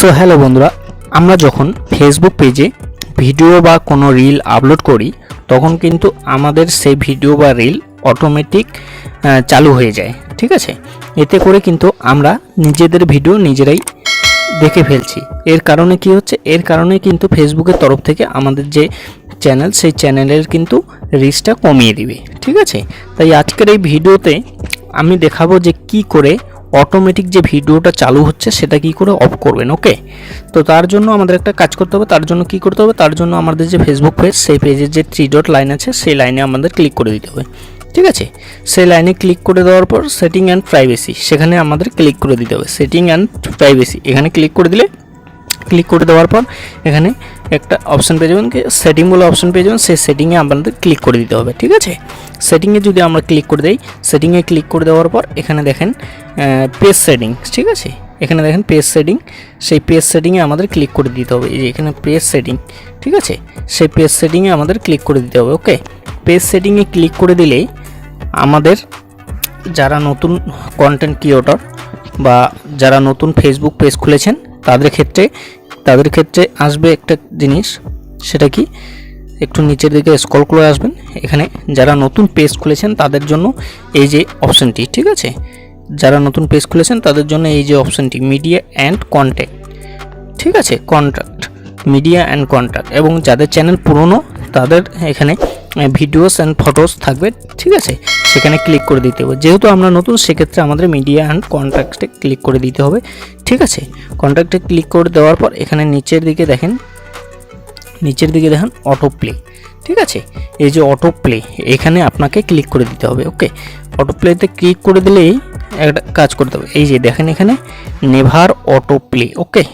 So hello বন্ধুরা, আমরা যখন ফেসবুক পেজে ভিডিও বা কোনো রিল আপলোড করি তখন কিন্তু আমাদের সেই ভিডিও বা রিল অটোমেটিক চালু হয়ে যায়। ঠিক আছে, এতে করে কিন্তু আমরা নিজেদের ভিডিও নিজেরাই দেখে ফেলছি। এর কারণে কি হচ্ছে, এর কারণে কিন্তু ফেসবুকের তরফ থেকে আমাদের যে চ্যানেল সেই চ্যানেলের কিন্তু রিচটা কমিয়ে দিবে। ঠিক আছে, তাই আজকের এই ভিডিওতে আমি দেখাবো যে কি করে অটোমেটিক যে ভিডিওটা চালু হচ্ছে সেটা কি করে অফ করবেন। ওকে, তো তার জন্য আমাদের একটা কাজ করতে হবে। তার জন্য কি করতে হবে, তার জন্য আমাদের যে ফেসবুক পেজ সেই পেজের যে 3 ডট লাইন আছে সেই লাইনে আমাদের ক্লিক করে দিতে হবে। ঠিক আছে, সেই লাইনে ক্লিক করে দেওয়ার পর সেটিং অ্যান্ড প্রাইভেসি সেখানে আমাদের ক্লিক করে দিতে হবে। সেটিং অ্যান্ড প্রাইভেসি এখানে ক্লিক করে দিলে, ক্লিক করে দেওয়ার পর এখানে একটা অপশন পেয়ে যাবেন, সেটিং বলে অপশন পেয়ে যাবেন। সেই সেটিংয়ে আমাদের ক্লিক করে দিতে হবে। ঠিক আছে, সেটিংয়ে যদি আমরা ক্লিক করে দিই, সেটিংয়ে ক্লিক করে দেওয়ার পর এখানে দেখেন পেজ সেটিং। ঠিক আছে, এখানে দেখেন পেজ সেটিং, সেই পেজ সেটিংয়ে আমাদের ক্লিক করে দিতে হবে। এই যে এখানে পেজ সেটিং, ঠিক আছে, সেই পেজ সেটিংয়ে আমাদের ক্লিক করে দিতে হবে। ওকে, পেজ সেটিংয়ে ক্লিক করে দিলেই আমাদের যারা নতুন কন্টেন্ট ক্রিয়েটর বা যারা নতুন ফেসবুক পেজ খুলেছেন তাদের ক্ষেত্রে আসবে একটা জিনিস, সেটা কি, একটু নিচের দিকে স্ক্রল করে আসবেন। এখানে যারা নতুন পেজ খুলেছেন তাদের জন্য এই যে অপশানটি, ঠিক আছে, যারা নতুন পেজ খুলেছেন তাদের জন্য এই যে অপশানটি মিডিয়া অ্যান্ড কন্ট্যাক্ট। ঠিক আছে, কন্ট্যাক্ট, মিডিয়া অ্যান্ড কন্ট্যাক্ট, এবং যাদের চ্যানেল পুরনো তাদের এখানে ভিডিওস অ্যান্ড ফটোস থাকবে। ঠিক আছে, সেখানে ক্লিক করে দিতে হবে। যেহেতু আমরা নতুন সেক্ষেত্রে আমাদের মিডিয়া অ্যান্ড কন্ট্যাক্টে ক্লিক করে দিতে হবে। ঠিক আছে, কন্ট্যাক্টে ক্লিক করে দেওয়ার পর এখানে নিচের দিকে দেখেন অটো প্লে। ঠিক আছে, এই যে অটো প্লে এখানে আপনাকে ক্লিক করে দিতে হবে। ওকে, অটো প্লেতে ক্লিক করে দিলেই একটা কাজ করতে হবে। এই যে দেখেন এখানে নেভার অটো প্লে। ওকে,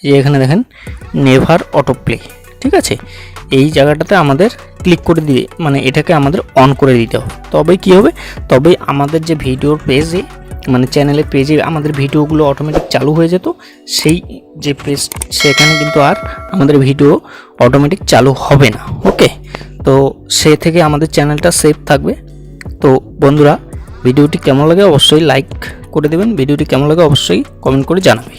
এই এখানে দেখেন নেভার অটো প্লে। ঠিক আছে, এই জায়গাটাতে আমাদের ক্লিক করে দিয়ে মানে এটাকে আমাদের অন করে দিতে হবে। তবেই কি হবে, তবেই আমাদের যে ভিডিওর পেজে মানে চ্যানেলের পেজে আমাদের ভিডিওগুলো অটোমেটিক চালু হয়ে যেত। সেই যে পেজ সেখানে কিন্তু আর আমাদের ভিডিও অটোমেটিক চালু হবে না। ওকে, তো সে থেকে আমাদের চ্যানেলটা সেভ থাকবে। তো বন্ধুরা, ভিডিওটি কেমন লাগে অবশ্যই লাইক করে দেবেন, ভিডিওটি কেমন লাগে অবশ্যই কমেন্ট করে জানাবেন।